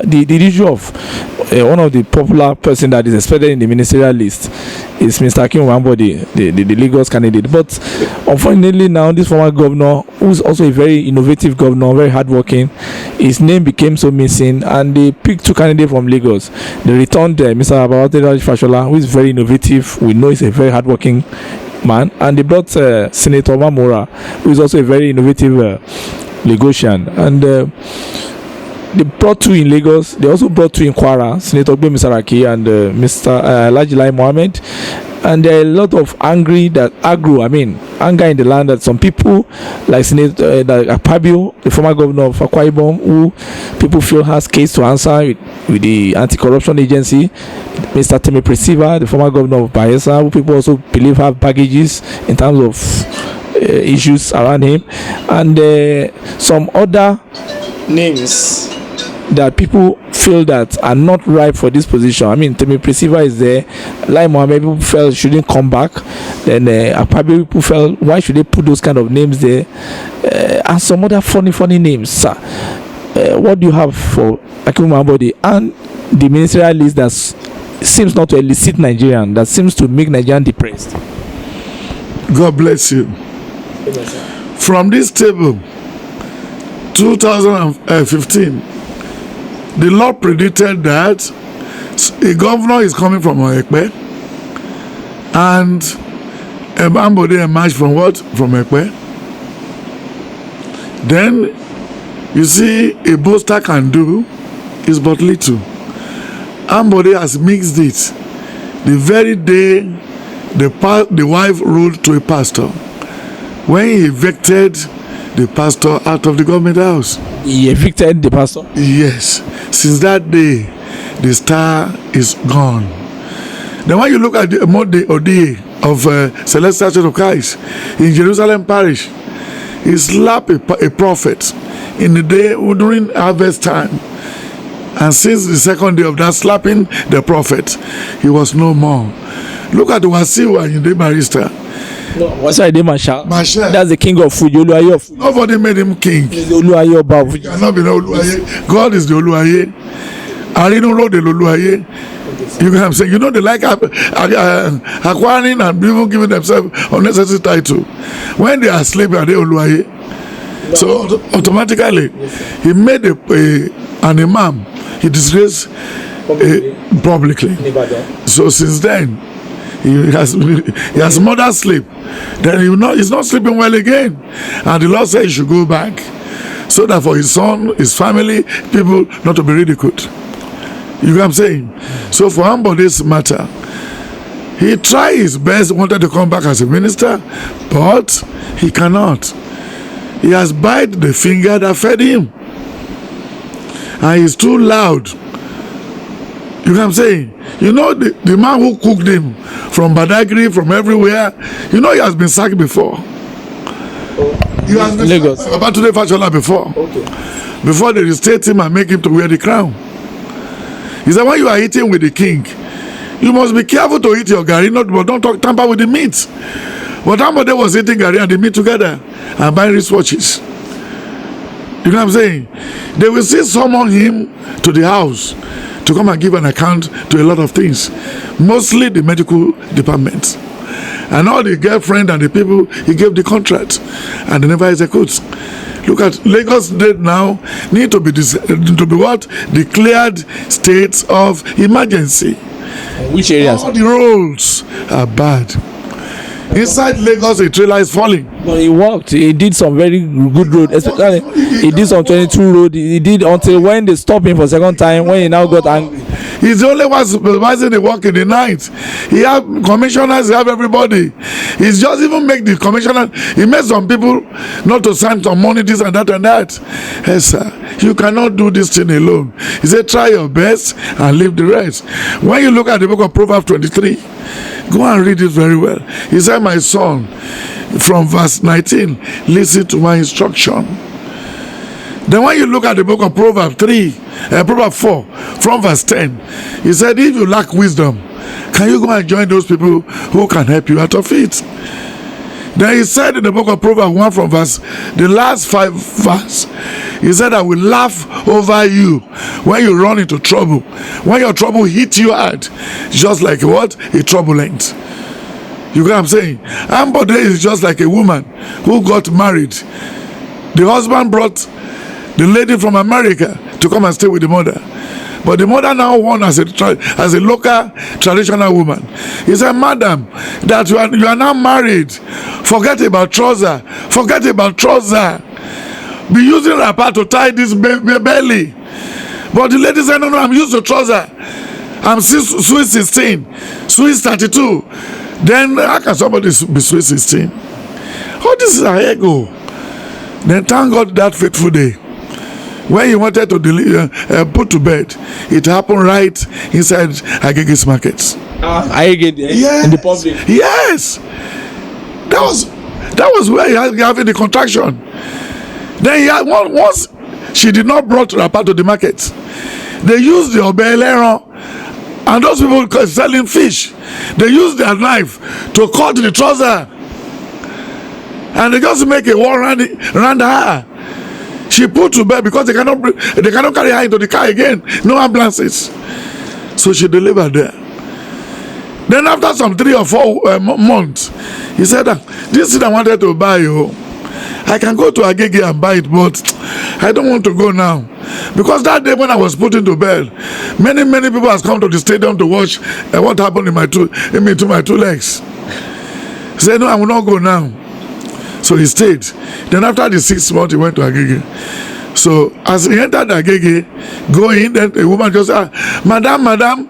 the issue of one of the popular person that is expected in the ministerial list is Mr. Akin Wambode, the Lagos candidate. But unfortunately now, this former governor, who is also a very innovative governor, very hardworking, his name became so missing, and they picked two candidates from Lagos. They returned Mr. Babátúndé Fáṣọlá, who is very innovative. We know he's a very hardworking man, and they brought Senator Mamora, who is also a very innovative Lagosian, and they brought two in Lagos. They also brought two in Kwara, Senator Gbemi Saraki and Mr. Alhaji Lai Mohammed. And there are a lot of anger in the land, that some people like Senator Akpabio, the former governor of Akwa Ibom, who people feel has case to answer with the anti-corruption agency, Mr. Temi Presiva, the former governor of Bayelsa, who people also believe have baggages in terms of issues around him, and some other names that people feel that are not ripe for this position. Temi Presiva is there. Lai Mohammed, people felt shouldn't come back. Then Akpabio, people felt, why should they put those kind of names there? And some other funny names. Sir, what do you have for Akin Wambode and the ministerial list that seems not to elicit Nigerian, that seems to make Nigerian depressed? God bless you. From this table, 2015, the Lord predicted that a governor is coming from Ekpe, and Wambode emerged from what? From Ekpe. Then you see, a boaster can do is but little. Wambode has mixed it. The very day the wife wrote to a pastor, when he evicted the pastor out of the government house. He evicted the pastor? Yes. Since that day, the star is gone. Then when you look at the Ode of Celestial Church of Christ in Jerusalem Parish, he slapped a prophet in the day during harvest time. And since the second day of that slapping the prophet, he was no more. Look at Wasiu Ayinde Barrister. No, Wasiu Ayinde Marshal. That's the king of Fuji. Oluwaye of Fuji. Nobody made him king. He's the Oluwaye Oba of Fuji. Cannot be no Oluwaye. God is the Oluwaye. Arinu know the Oluwaye. You know what I'm saying? You know they like acquiring and even giving themselves unnecessary title. When they are sleeping, are they Oluwaye? No. So automatically, he made an imam. He disgraced publicly. So since then, he has murdered sleep. Then he's not sleeping well again, and the Lord said he should go back, so that for his son, his family, people not to be ridiculed. You know what I'm saying? So for Wambode's matter, he tried his best, wanted to come back as a minister, but he cannot. He has bite the finger that fed him, and he's too loud. You know what I'm saying? You know, the man who cooked him from Badagry, from everywhere, you know he has been sacked before. He has been Lagos. Babátúndé Fáṣọlá before. Okay. Before they restate him and make him to wear the crown. He said, when you are eating with the king, you must be careful to eat your gari, but don't tamper with the meat. But Wambode was eating gari and the meat together and buying wristwatches. You know what I'm saying? They will still summon him to the house to come and give an account to a lot of things, mostly the medical department. And all the girlfriend and the people he gave the contract, and they never execute. Look at Lagos State now need to be what? Declared states of emergency. Which areas? All the roads are bad. Inside Lagos, a trailer is falling. But he worked. He did some very good road. Especially, he did some 22 road. He did until when they stopped him for second time. When he now got angry. He's the only one supervising the work in the night. He have commissioners. He have everybody. He's just even make the commissioner. He made some people not to sign some money, this and that and that. Yes, sir. You cannot do this thing alone. He said, try your best and leave the rest. When you look at the book of Proverbs 23, go and read it very well. He said, my son, from verse 19, listen to my instruction. Then when you look at the book of Proverbs 4, from verse 10, he said, if you lack wisdom, can you go and join those people who can help you out of it? Then he said in the book of Proverbs 1 from the last 5 verse, He said, I will laugh over you when you run into trouble. When your trouble hits you hard, just like what? A turbulent. You get what I'm saying? Ambode is just like a woman who got married. The husband brought the lady from America to come and stay with the mother. But the mother now won as a local traditional woman. He said, Madam, that you are now married. Forget about trouser. Forget about trouser. Be using wrapper to tie this belly. But the lady said, no, I'm used to trouser. I'm sweet 16, sweet 32. Then how can somebody be sweet 16? Oh, this is a ego. Then thank God that fateful day, when he wanted to put to bed, it happened right inside Agege's markets. Yes. In the public. Yes. That was where he having the contraction. Then he had once she did not brought wrapper to the market. They used the obeleron, and those people selling fish, they used their knife to cut the trouser, and they just make a wall around her. She put to bed because they cannot carry her into the car again. No ambulances. So she delivered there. Then after some 3 or 4 months, he said, this thing I wanted to buy you, I can go to Agege and buy it, but I don't want to go now. Because that day when I was put into bed, many people has come to the stadium to watch what happened to my two legs. He said, no, I will not go now. So he stayed. Then after the 6th month, he went to Agege. So as he entered Agege, going, then the woman just said, Madam,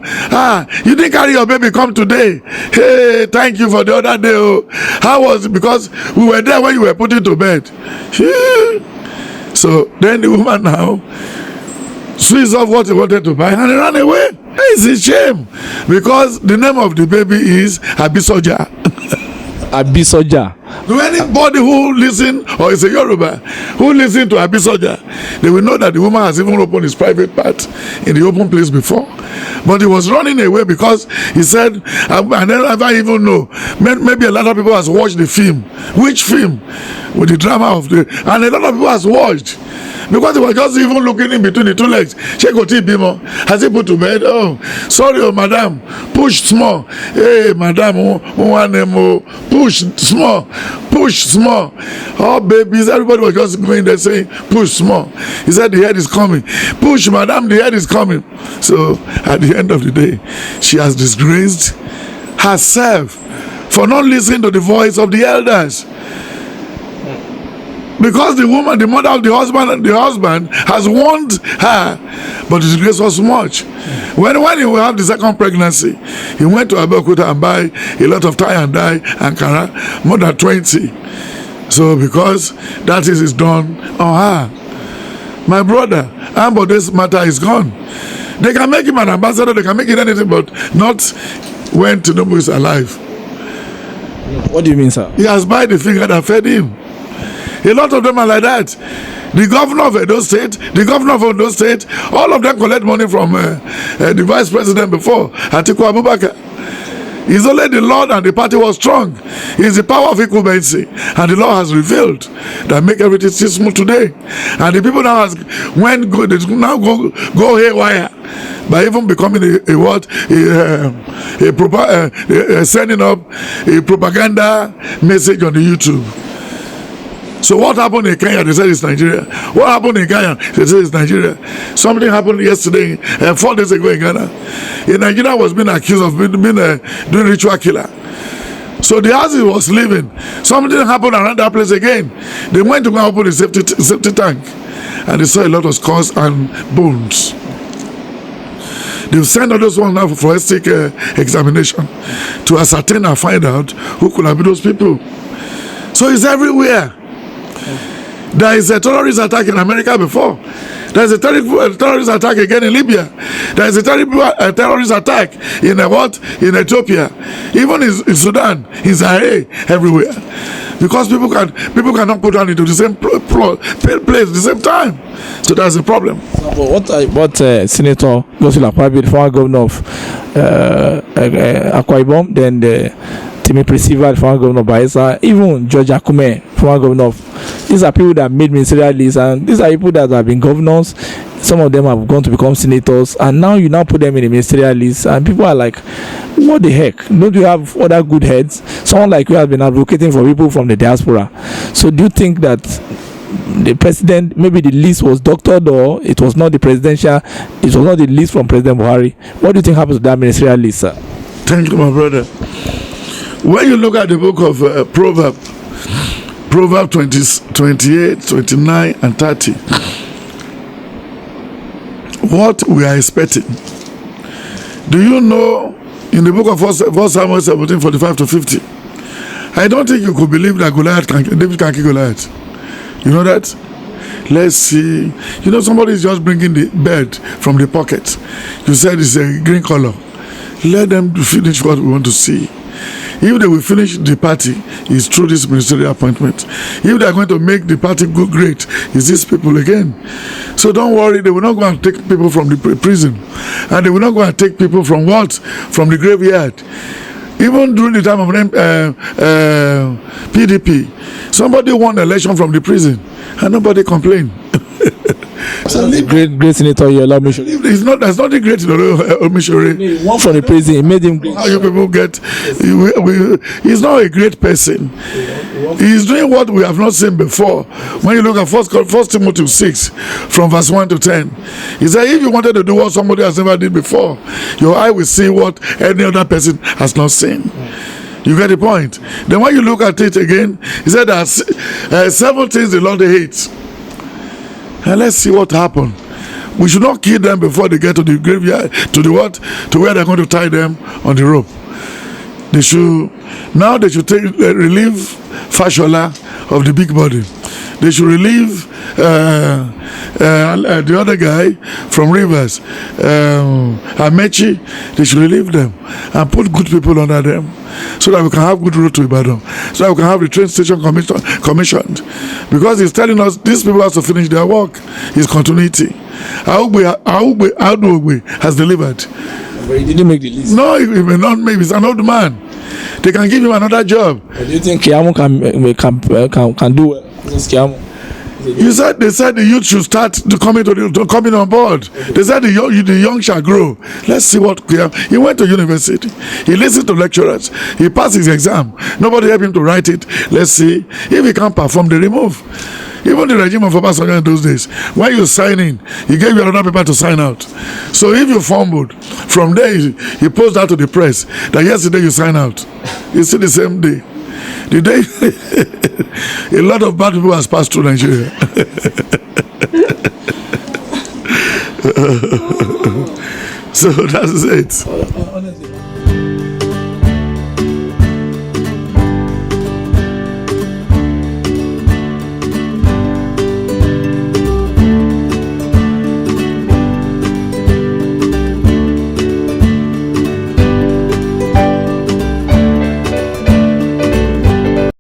you didn't carry your baby come today. Hey, thank you for the other day. Oh. How was it? Because we were there when you were put into bed. So then the woman now switched off what he wanted to buy and he ran away. It's a shame because the name of the baby is Abisoja. Abisoja. To anybody who listen, or is a Yoruba, who listen to Abisoja, they will know that the woman has even opened his private part in the open place before. But he was running away because he said, I never even know. Maybe a lot of people has watched the film. Which film? With the drama of the... And a lot of people has watched. Because he was just even looking in between the two legs. Shekoti Bimo. Has he put to bed? Oh, sorry, oh, madam. Push small. Hey, madam. Push small. Push small. Oh, babies. Everybody was just going there saying, push small. He said, the head is coming. Push, madam. The head is coming. So, at the end of the day, she has disgraced herself for not listening to the voice of the elders. Because the woman, the mother of the husband has warned her, but the disgrace was much. When he will have the second pregnancy, he went to Abeokuta and buy a lot of tie and dye and Ankara, more than 20. So because that is done on her. My brother, Ambode's matter is gone. They can make him an ambassador, they can make it anything, but not when Tinubu is alive. What do you mean, sir? He has bought the finger that fed him. A lot of them are like that. The governor of Edo State, the governor of Ondo State, all of them collect money from the vice president before, Atiku Abubakar. It's only the Lord and the party was strong. It's the power of incumbency. And the Lord has revealed that make everything smooth today. And the people now go haywire by even becoming sending up a propaganda message on the YouTube. So what happened in Kenya? They said it's Nigeria. What happened in Ghana? They said it's Nigeria. Something happened yesterday, 4 days ago in Ghana. In Nigeria was being accused of doing ritual killer. So the house he was living, something happened around that place again. They went to go open the safety tank, and they saw a lot of scars and bones. They'll send all those ones now for forensic examination to ascertain and find out who could have been those people. So it's everywhere. There is a terrorist attack in America before. There is a terrorist attack again in Libya. There is a terrorist attack in in Ethiopia, even in Sudan, in Zaire, everywhere. Because people cannot put on into the same place at the same time. So that's the problem. So what Senator Godswill Akpabio, the former governor of Akwa Ibom, then the Timi Presiva, the former governor of Bayelsa, even George Akume, former governor of, these are people that made ministerial lists, and these are people that have been governors. Some of them have gone to become senators, and now you now put them in the ministerial list, and people are like, what the heck? Don't you have other good heads? Someone like you has been advocating for people from the diaspora. So do you think that the president, maybe the list was doctored, or it was not the presidential, it was not the list from President Buhari? What do you think happens to that ministerial list, sir? Thank you, my brother. When you look at the book of Proverbs 28, 29, and 30, what we are expecting. Do you know in the book of 1 Samuel 17, 45 to 50, I don't think you could believe that David can kill Goliath. You know that? Let's see. You know, somebody is just bringing the bird from the pocket. You said it's a green color. Let them finish what we want to see. If they will finish the party, it's through this ministerial appointment. If they are going to make the party go great, it's these people again. So don't worry, they will not go and take people from the prison. And they will not go and take people from what? From the graveyard. Even during the time of PDP, somebody won the election from the prison and nobody complained. So the great senator Yola Omishore. It's not, that's not the great Omishore. He won from the prison, he made him great. How you people get, he's not a great person. He's doing what we have not seen before. When you look at First Timothy 6, from verse 1 to 10, he said, if you wanted to do what somebody has never did before, your eye will see what any other person has not seen. You get the point? Then when you look at it again, he said that 7 things the Lord hates. And let's see what happened. We should not kill them before they get to the graveyard, to the what? To where they're going to tie them on the rope. They should relieve Fashola of the big body. They should relieve the other guy from Rivers, Amechi. They should relieve them and put good people under them, so that we can have good road to Ibadan, so that we can have the train station commissioned. Because he's telling us these people have to finish their work. His continuity. Augbe has delivered. But he didn't make the list. No, he may not make. He's an old man. They can give him another job. But do you think Kiamu can do well? Kiamu. They said the youth should start to coming on board. They said the young shall grow. Let's see what he went to university. He listened to lecturers. He passed his exam. Nobody helped him to write it. Let's see if he can't perform. They remove. Even the regime of Obasanjo in those days, when you sign in, he gave you another paper to sign out. So if you fumbled, from there he posts out to the press that yesterday you sign out. You see the same day. The day a lot of bad people has passed through Nigeria. So that's it.